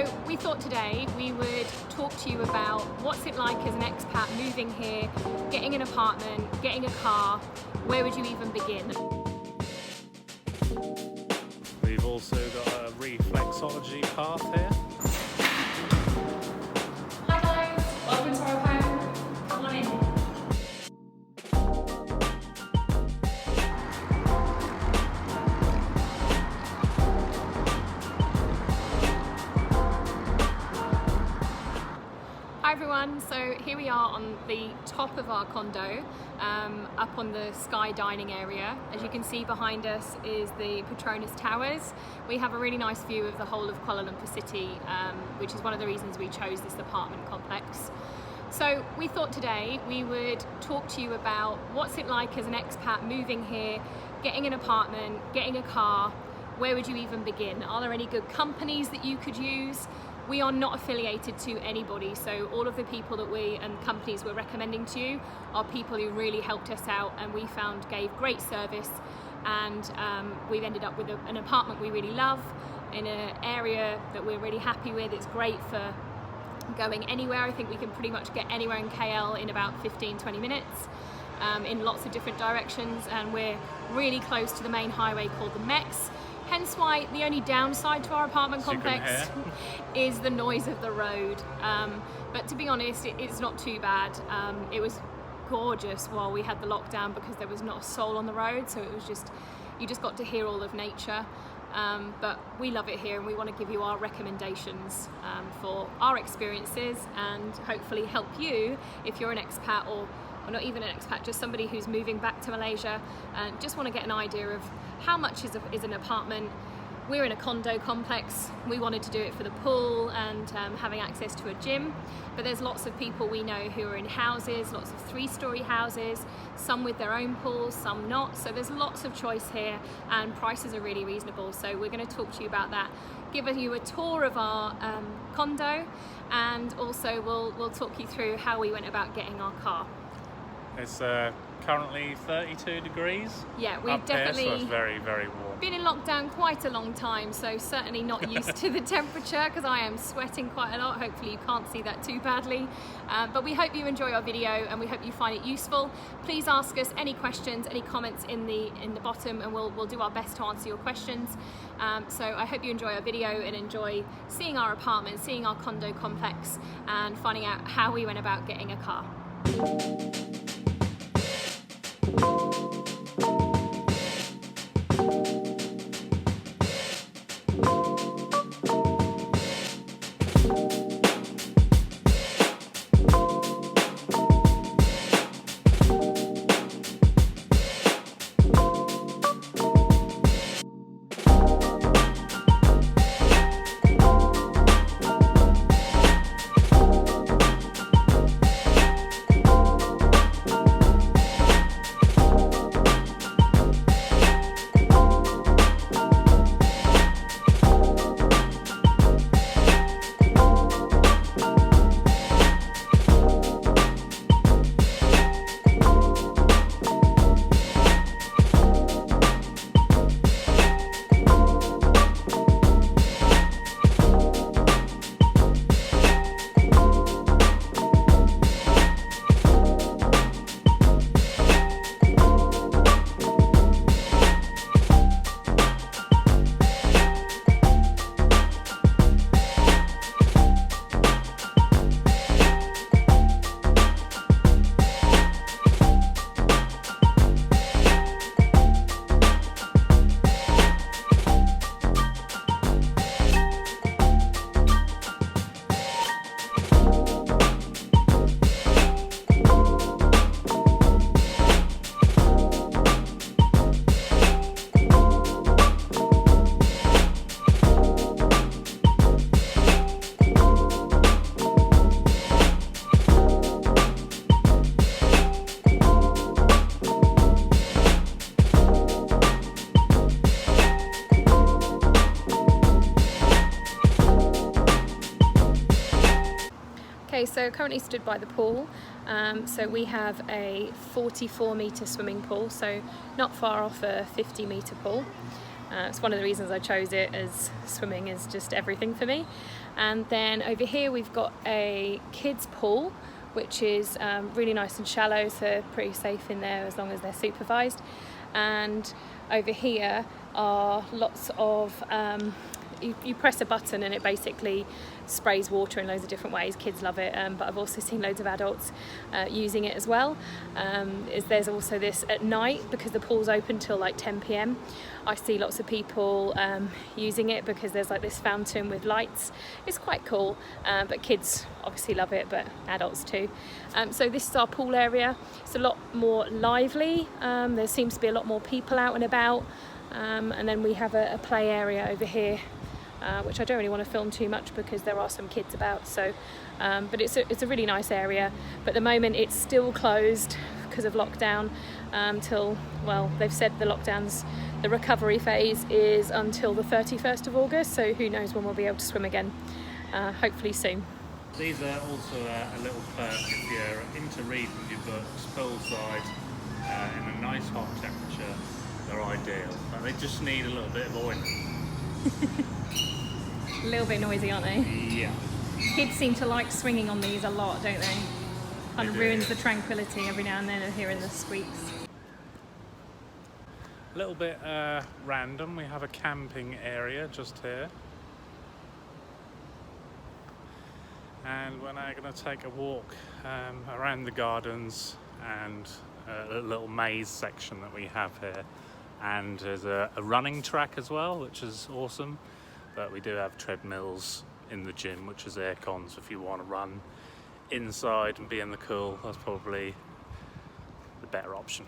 So we thought today we would talk to you about what's it like as an expat moving here, getting an apartment, getting a car. Where would you even begin? We've also got a reflexology path here. Hi guys, welcome to our home. Come on in. Hi everyone, so here we are on the top of our condo, up on the sky dining area. As you can see behind us is the Petronas Towers. We have a really nice view of the whole of Kuala Lumpur city, which is one of the reasons we chose this apartment complex. So we thought today we would talk to you about what's it like as an expat moving here, getting an apartment, getting a car. Where would you even begin? Are there any good companies that you could use? We are not affiliated to anybody, so all of the people that we and companies we're recommending to you are people who really helped us out and we found gave great service, and we've ended up with an apartment we really love in an area that we're really happy with. It's great for going anywhere. I think we can pretty much get anywhere in KL in about 15-20 minutes in lots of different directions, and we're really close to the main highway called the MEX. Hence why the only downside to our apartment complex is the noise of the road. But to be honest, it's not too bad. It was gorgeous while we had the lockdown because there was not a soul on the road, so it was you just got to hear all of nature. But we love it here and we want to give you our recommendations for our experiences and hopefully help you if you're an expat or not even an expat, just somebody who's moving back to Malaysia and just want to get an idea of how much is an apartment. We're in a condo complex. We wanted to do it for the pool and having access to a gym, but there's lots of people we know who are in houses, lots of 3-story houses, some with their own pools, some not. So there's lots of choice here and prices are really reasonable. So we're going to talk to you about that, give you a tour of our condo, and also we'll talk you through how we went about getting our car. It's currently 32 degrees. Yeah, we've up definitely here, so it's very, very warm. Been in lockdown quite a long time, so certainly not used to the temperature because I am sweating quite a lot. Hopefully you can't see that too badly. But we hope you enjoy our video and we hope you find it useful. Please ask us any questions, any comments in the bottom, and we'll do our best to answer your questions. So I hope you enjoy our video and enjoy seeing our apartment, seeing our condo complex, and finding out how we went about getting a car. Okay, so currently stood by the pool. So we have a 44-metre swimming pool, so not far off a 50-metre pool. It's one of the reasons I chose it, as swimming is just everything for me. And then over here we've got a kids pool, which is really nice and shallow, so pretty safe in there as long as they're supervised. And over here are lots of you press a button and it basically sprays water in loads of different ways. Kids love it, but I've also seen loads of adults using it as well. There's also this at night, because the pool's open till like 10 p.m. I see lots of people using it because there's like this fountain with lights. It's quite cool, but kids obviously love it, but adults too. So this is our pool area. It's a lot more lively. There seems to be a lot more people out and about. And then we have a play area over here, which I don't really want to film too much because there are some kids about. So, but it's a really nice area. But at the moment it's still closed because of lockdown till, well, they've said the recovery phase is until the 31st of August. So who knows when we'll be able to swim again. Hopefully soon. These are also a little perk if you're into reading your books poolside in a nice hot temperature. They're ideal, but they just need a little bit of oiling. A little bit noisy, aren't they? Yeah. Kids seem to like swinging on these a lot, don't they? Kind of ruins the tranquility every now and then of hearing the squeaks. A little bit random, we have a camping area just here. And we're now going to take a walk around the gardens and a little maze section that we have here. And there's a running track as well, which is awesome. But we do have treadmills in the gym, which is air cons. If you want to run inside and be in the cool, that's probably the better option.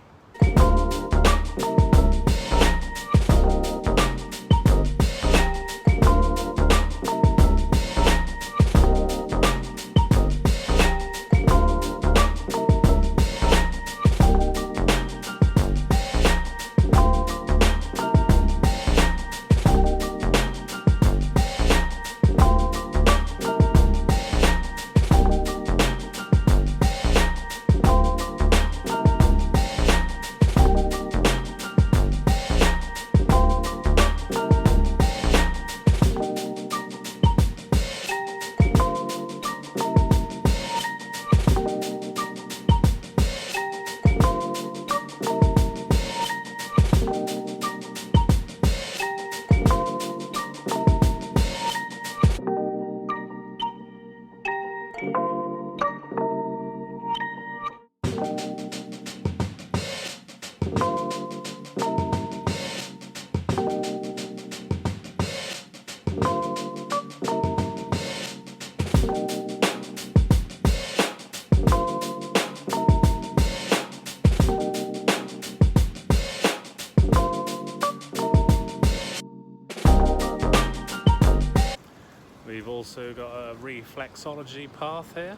We've also got a reflexology path here.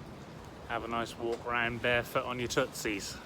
Have a nice walk around barefoot on your tootsies.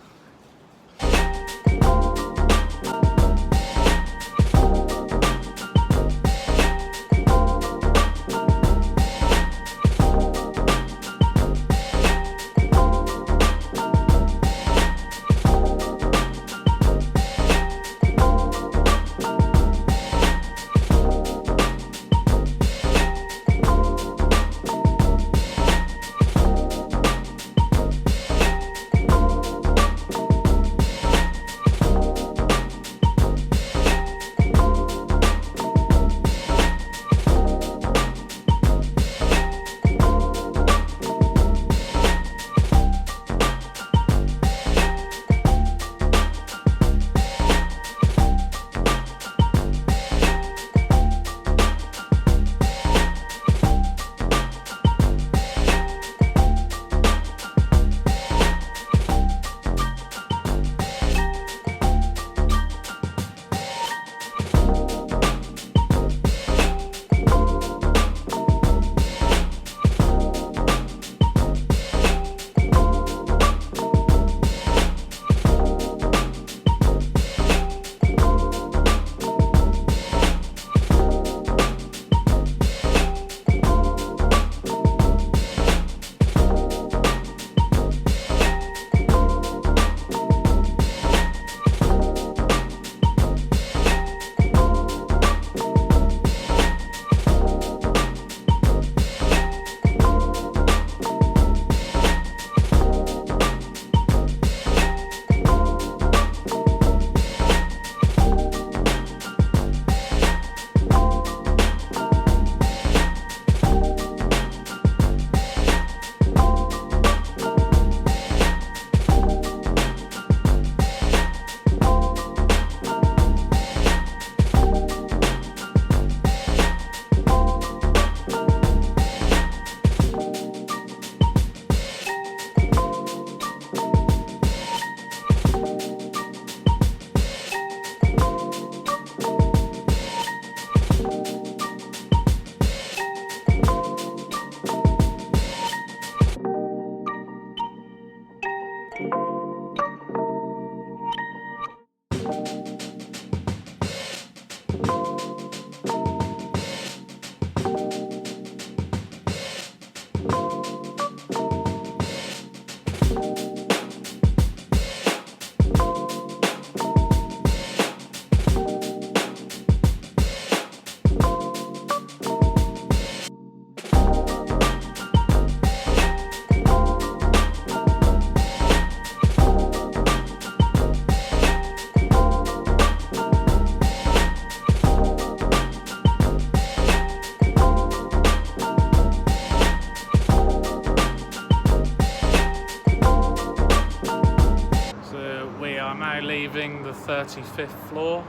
leaving the 35th floor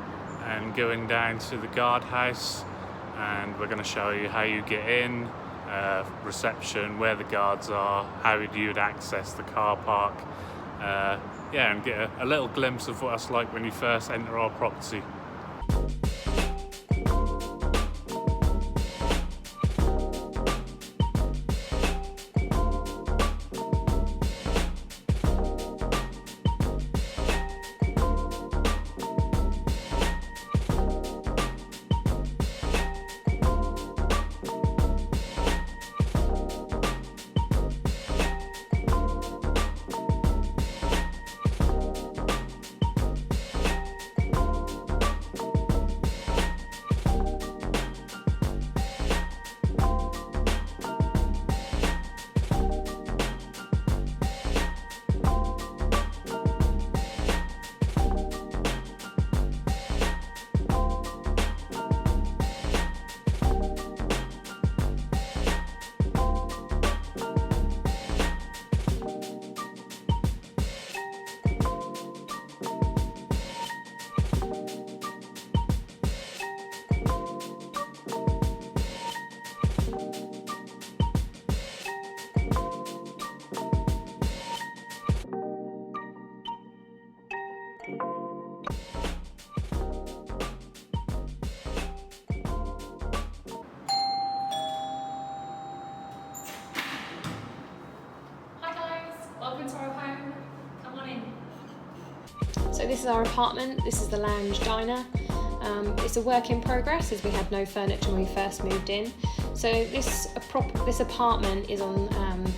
and going down to the guardhouse, and we're going to show you how you get in, reception, where the guards are, how you would access the car park, yeah, and get a little glimpse of what it's like when you first enter our property. Welcome to our home. Come on in. So this is our apartment. This is the lounge diner. It's a work in progress as we had no furniture when we first moved in. So this apartment is on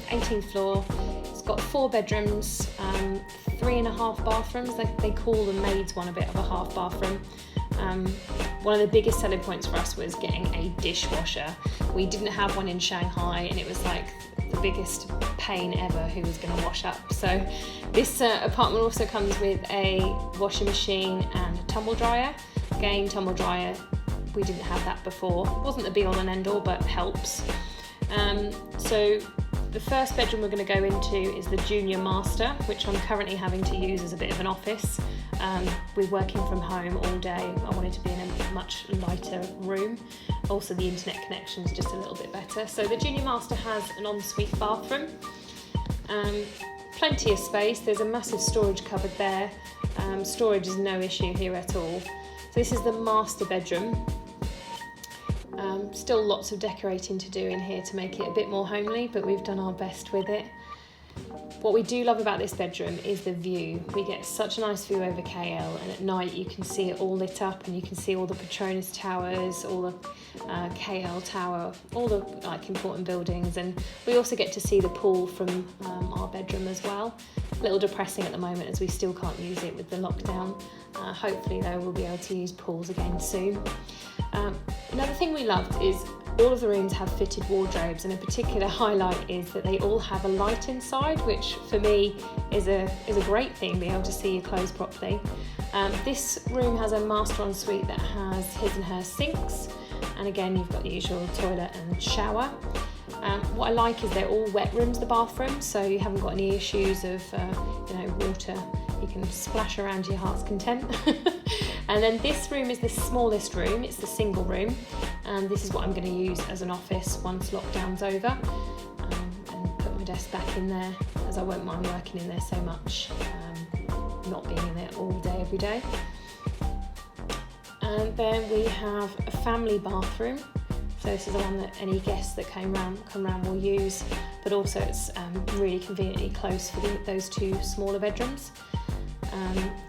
18th floor. It's got 4 bedrooms, 3.5 bathrooms. They call the maids one a bit of a half bathroom. One of the biggest selling points for us was getting a dishwasher. We didn't have one in Shanghai, and it was like the biggest pain ever who was going to wash up. So this apartment also comes with a washing machine and a tumble dryer. Again, tumble dryer, we didn't have that before. It wasn't the be all and end all, but helps. So the first bedroom we're going to go into is the junior master, which I'm currently having to use as a bit of an office. We're working from home all day. I wanted to be in a much lighter room. Also, the internet connection is just a little bit better. So the junior master has an ensuite bathroom. Plenty of space. There's a massive storage cupboard there. Storage is no issue here at all. So this is the master bedroom. Still lots of decorating to do in here to make it a bit more homely, but we've done our best with it. What we do love about this bedroom is the view. We get such a nice view over KL, and at night you can see it all lit up, and you can see all the Petronas towers, all the KL tower, all the important buildings, and we also get to see the pool from our bedroom as well. A little depressing at the moment as we still can't use it with the lockdown. Hopefully though we'll be able to use pools again soon. Another thing we loved is all of the rooms have fitted wardrobes, and a particular highlight is that they all have a light inside, which for me is a great thing, being able to see your clothes properly. This room has a master ensuite that has his and her sinks, and again you've got the usual toilet and shower. What I like is they're all wet rooms, the bathroom, so you haven't got any issues of water. You can splash around to your heart's content. And then this room is the smallest room. It's the single room, and this is what I'm going to use as an office once lockdown's over, and put my desk back in there, as I won't mind working in there so much, not being in there all day every day. And then we have a family bathroom. So this is the one that any guests that come round will use, but also it's really conveniently close for those 2 smaller bedrooms.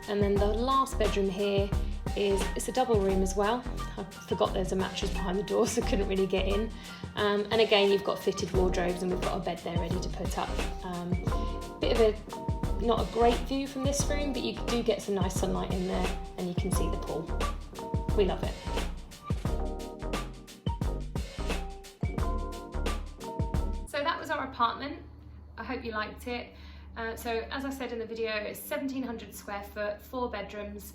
And then the last bedroom here it's a double room as well. I forgot there's a mattress behind the door, so couldn't really get in. And again, you've got fitted wardrobes, and we've got a bed there ready to put up. Bit of not a great view from this room, but you do get some nice sunlight in there, and you can see the pool. We love it. So that was our apartment. I hope you liked it. So as I said in the video, it's 1,700 square foot, 4 bedrooms,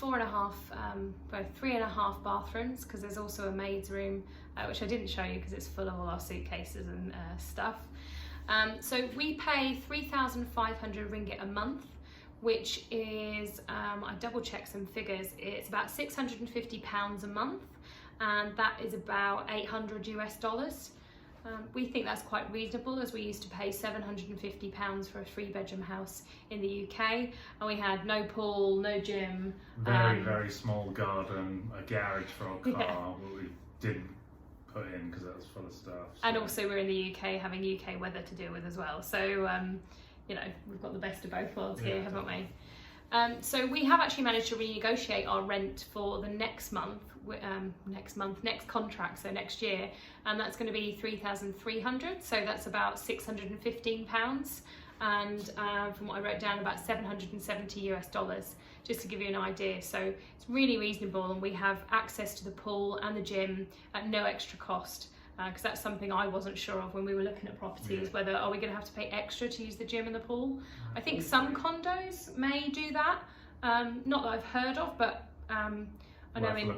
3.5 bathrooms, because there's also a maid's room, which I didn't show you because it's full of all our suitcases and stuff. So we pay 3,500 ringgit a month, which is, I double checked some figures, it's about £650 a month, and that is about $800 US. We think that's quite reasonable, as we used to pay £750 for a 3-bedroom house in the UK, and we had no pool, no gym. Very small garden, a garage for our car, Yeah. what we didn't put in because that was full of stuff. So. And also we're in the UK, having UK weather to deal with as well. So, you know, we've got the best of both worlds here, haven't we? So we have actually managed to renegotiate our rent for the next contract, so next year, and that's going to be 3,300, so that's about £615, and from what I wrote down, about $770 US, just to give you an idea. So it's really reasonable, and we have access to the pool and the gym at no extra cost. Because that's something I wasn't sure of when we were looking at properties, whether are we going to have to pay extra to use the gym and the pool. I think some condos may do that, not that I've heard of, but I know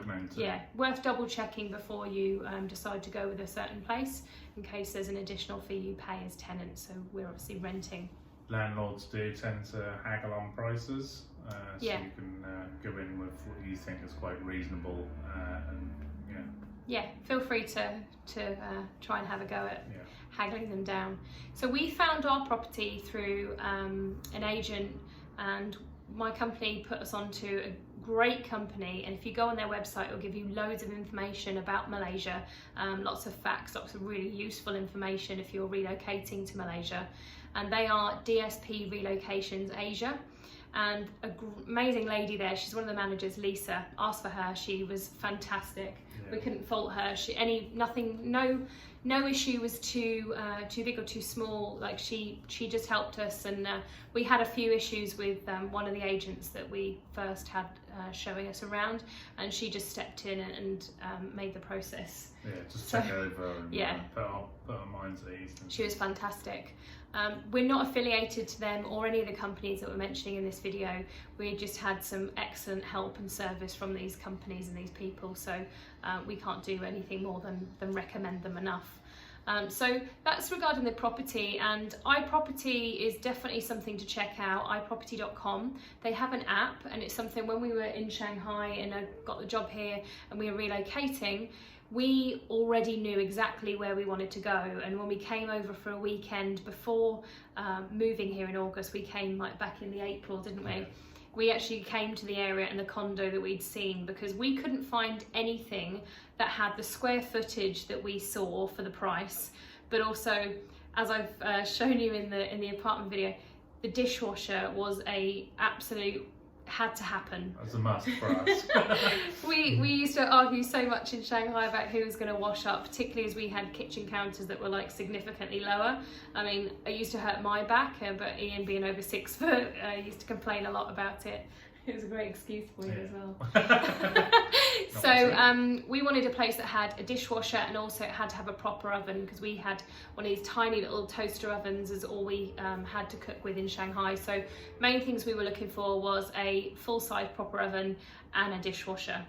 worth double checking before you decide to go with a certain place, in case there's an additional fee you pay as tenants. So we're obviously renting. Landlords do tend to haggle on prices, so Yeah. you can go in with what you think is quite reasonable, and Yeah, feel free to try and have a go at haggling them down. So we found our property through an agent, and my company put us onto a great company, and if you go on their website, it'll give you loads of information about Malaysia, lots of facts, lots of really useful information if you're relocating to Malaysia. And they are DSP Relocations Asia. And an amazing lady there, she's one of the managers, Lisa. Asked for her, she was fantastic. We couldn't fault her. No issue was too big or too small. Like she just helped us, and we had a few issues with one of the agents that we first had showing us around, and she just stepped in and made the process. Take over and put our minds at ease. She was fantastic. We're not affiliated to them or any of the companies that we're mentioning in this video. We just had some excellent help and service from these companies and these people, so we can't do anything more than recommend them enough. So that's regarding the property, and iProperty is definitely something to check out, iProperty.com. They have an app, and it's something when we were in Shanghai and I got the job here and we were relocating, we already knew exactly where we wanted to go. And when we came over for a weekend before moving here in August, we came like back in the April, didn't we? We actually came to the area and the condo that we'd seen, because we couldn't find anything that had the square footage that we saw for the price, but also, as I've shown you in the apartment video, the dishwasher was a absolute had to happen. That's a must for us. We used to argue so much in Shanghai about who was going to wash up, particularly as we had kitchen counters that were like significantly lower. I mean, it used to hurt my back, but Ian, being over 6 foot, used to complain a lot about it. It was a great excuse for you as well. So we wanted a place that had a dishwasher, and also it had to have a proper oven, because we had one of these tiny little toaster ovens as all we had to cook with in Shanghai. So main things we were looking for was a full-size proper oven and a dishwasher.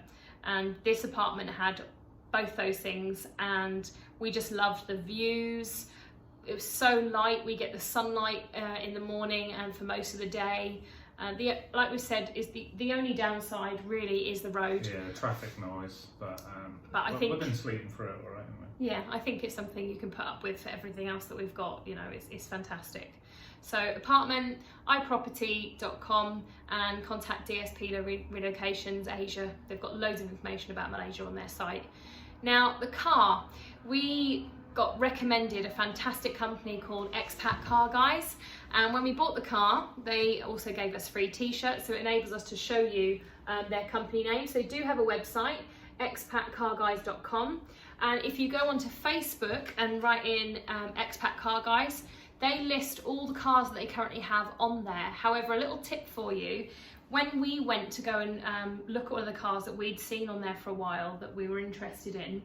And this apartment had both those things, and we just loved the views. It was so light, we get the sunlight in the morning and for most of the day. Like we said, is the only downside really is the road. Yeah, the traffic noise, but I think we've been sleeping through it all right, haven't we? Yeah, I think it's something you can put up with for everything else that we've got. You know, it's fantastic. So apartment, iProperty.com, and contact DSP Relocations Asia. They've got loads of information about Malaysia on their site. Now the car, we got recommended a fantastic company called Expat Car Guys, and when we bought the car, they also gave us free t-shirts, so it enables us to show you their company name. So they do have a website, expatcarguys.com, and if you go onto Facebook and write in Expat Car Guys, they list all the cars that they currently have on there. However, a little tip for you, when we went to go and look at one of the cars that we'd seen on there for a while that we were interested in,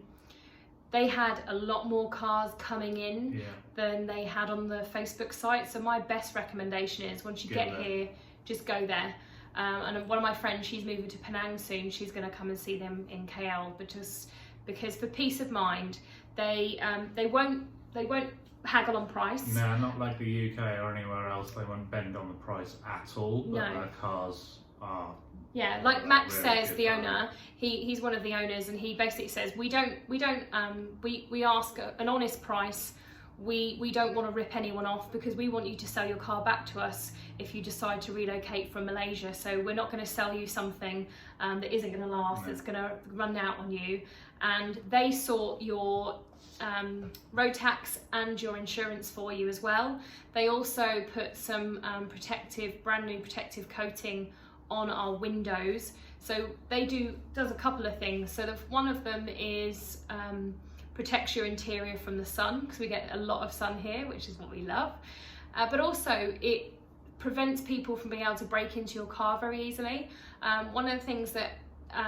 they had a lot more cars coming in than they had on the Facebook site. So my best recommendation is, once you get here, just go there. And one of my friends, she's moving to Penang soon. She's going to come and see them in KL, but just because for peace of mind, they won't haggle on price. No, not like the UK or anywhere else. They won't bend on the price at all. But No. their cars are. Yeah, like Max really says, good the value. owner, he's one of the owners, and he basically says we ask an honest price. We don't want to rip anyone off, because we want you to sell your car back to us if you decide to relocate from Malaysia. So we're not going to sell you something that isn't going to last, that's going to run out on you. And they sort your road tax and your insurance for you as well. They also put some brand new protective coating on our windows. So they does a couple of things. So one of them is protects your interior from the sun, because we get a lot of sun here, which is what we love. But also it prevents people from being able to break into your car very easily. One of the things that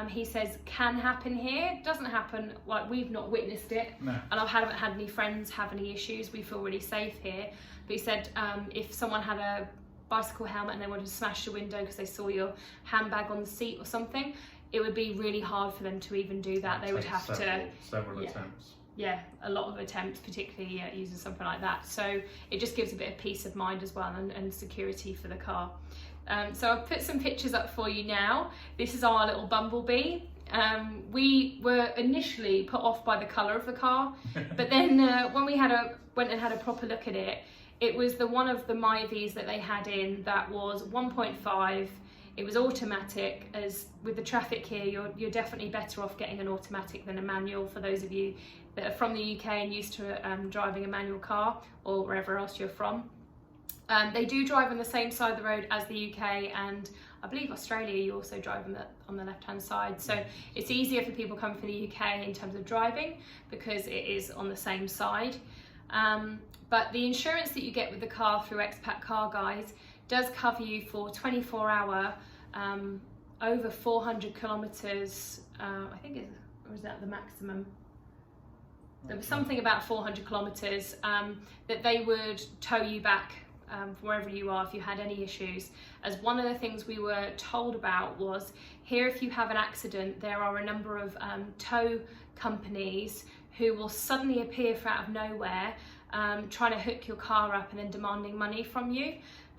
he says can happen here, doesn't happen, like we've not witnessed it, No. and I haven't had any friends have any issues. We feel really safe here. But he said if someone had a bicycle helmet and they wanted to smash the window because they saw your handbag on the seat or something, it would be really hard for them to even do that. They would have several yeah. attempts. Yeah, a lot of attempts, particularly using something like that. So it just gives a bit of peace of mind as well, and security for the car. So I've put some pictures up for you now. This is our little Bumblebee. We were initially put off by the colour of the car, but then when we went and had a proper look at it, it was one of the Myvies that they had in that was 1.5. It was automatic. As with the traffic here, you're definitely better off getting an automatic than a manual, for those of you that are from the UK and used to driving a manual car, or wherever else you're from. They do drive on the same side of the road as the UK, and I believe Australia you also drive on the left hand side. So it's easier for people coming from the UK in terms of driving, because it is on the same side. But the insurance that you get with the car through Expat Car Guys does cover you for 24-hour, over 400 kilometres, I think or was that the maximum? There was something about 400 kilometres that they would tow you back from wherever you are if you had any issues. As one of the things we were told about was, here if you have an accident, there are a number of tow companies who will suddenly appear from out of nowhere, trying to hook your car up and then demanding money from you.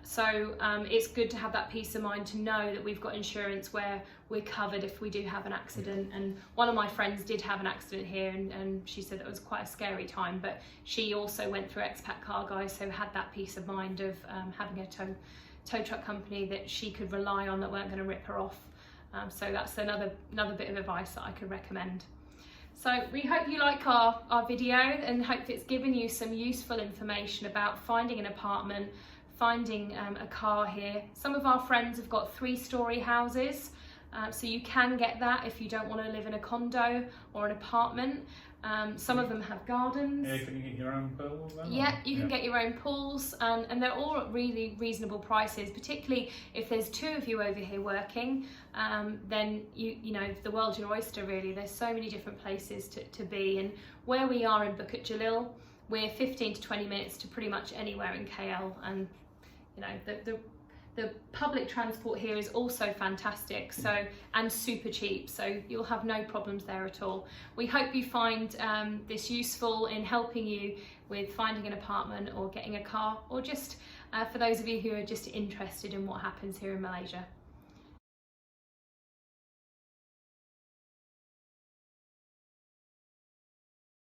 So it's good to have that peace of mind to know that we've got insurance where we're covered if we do have an accident. And one of my friends did have an accident here, and she said it was quite a scary time, but she also went through Expat Car Guys, so had that peace of mind of having a tow truck company that she could rely on, that weren't going to rip her off. So that's another bit of advice that I could recommend. So we hope you like our video, and hope it's given you some useful information about finding an apartment, finding a car here. Some of our friends have got 3-storey houses, so you can get that if you don't want to live in a condo or an apartment. Some of them have gardens. Yeah, can you get your own pool then? Yeah, you can get your own pools, and they're all at really reasonable prices, particularly if there's 2 of you over here working. Then you know, the world's your oyster really. There's so many different places to be, and where we are in Bukit Jalil, we're 15 to 20 minutes to pretty much anywhere in KL, and you know, the public transport here is also fantastic, so, and super cheap, so you'll have no problems there at all. We hope you find this useful in helping you with finding an apartment or getting a car, or just for those of you who are just interested in what happens here in Malaysia.